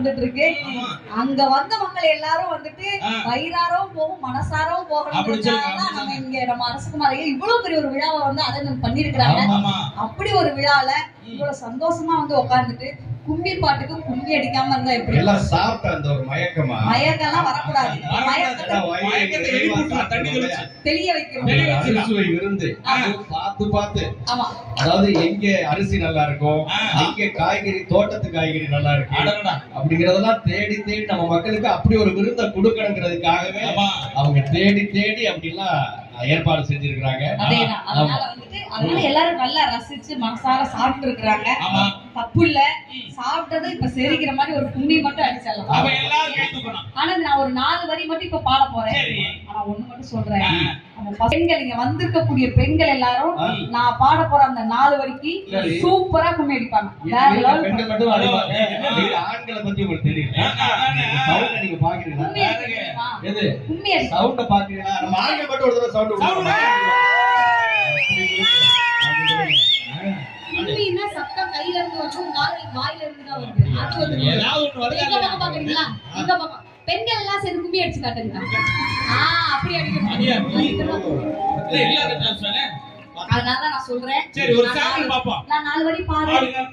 நடந்துட்டு இருக்கு. அங்க வந்த மக்கள் எல்லாரும் வந்துட்டு வயிறாரும் போகும் மனசாரும் போகணும். நம்ம இங்க நம்ம அரசகுமாரிகள் இவ்வளவு பெரிய ஒரு விழாவை வந்து அதை பண்ணிருக்கிறாங்க. அப்படி ஒரு விழால இவ்வளவு சந்தோஷமா வந்து உட்கார்ந்துட்டு கும்மி பாட்டுக்கு கும்மி அடிக்காம இருந்தா எப்படி? எல்லாம் சாப்பிட்ட அந்த ஒரு மயக்கமா, மயக்கெல்லாம் வரக்கூடாது. தெளிய வைக்கணும். அரிசுவை விருந்து பார்த்து பார்த்து, அதாவது எங்க அரிசி நல்லா இருக்கும், எங்க காய்கறி தோட்டத்து காய்கறி நல்லா இருக்கு அப்படிங்கறதெல்லாம் தேடி தேடி நம்ம மக்களுக்கு அப்படி ஒரு விருந்தை கொடுக்கணுங்கிறதுக்காகவே அவங்க தேடி தேடி அப்படிலாம் ஏற்பாடு செஞ்சிருக்காங்க. அதனால எல்லாரும் நல்லா ரசிச்சு மனசார சாப்பிட்டு இருக்காங்க. தப்பு இல்ல, சாப்பிட்டது இப்ப செரிக்கிற மாதிரி ஒரு கும்மி மட்டும் அடிச்சிடலாம். ஆனா நான் ஒரு 4 வரி மட்டும் இப்ப பாட போறேன். ஆனா ஒண்ணு மட்டும் சொல்றேன், பெண்கள் இங்க வந்திருக்கக்கூடிய பெண்கள் எல்லாரும் நான் பாட போற அந்த 4 வரிக்கு சூப்பரா கும்மி அடிப்பாங்க. பெண்கள் மட்டும் அடிப்பாங்க. ஆண்களை பத்தி உங்களுக்கு தெரியல. சவுண்ட் நீங்க பாக்குறீங்களா? எது கும்மி அடி சவுண்ட் பாக்குறீங்களா? நம்ம ஆண்கள் மட்டும் ஒரு தடவை சவுண்ட் கும்மினா சத்தம் கையில இருந்து வரும், வாயில இருந்து தான் வருது. அது வந்து எங்க பக்கம் பாக்குறீங்களா? இந்த பக்கம் பெண்கள் எல்லாம் சேர்ந்து கும்மி அடிச்சு காட்டுங்க. அப்படி அடிக்கணும். அதனால நான் சொல்றேன், நான் 4 வரி பாடுறேன்.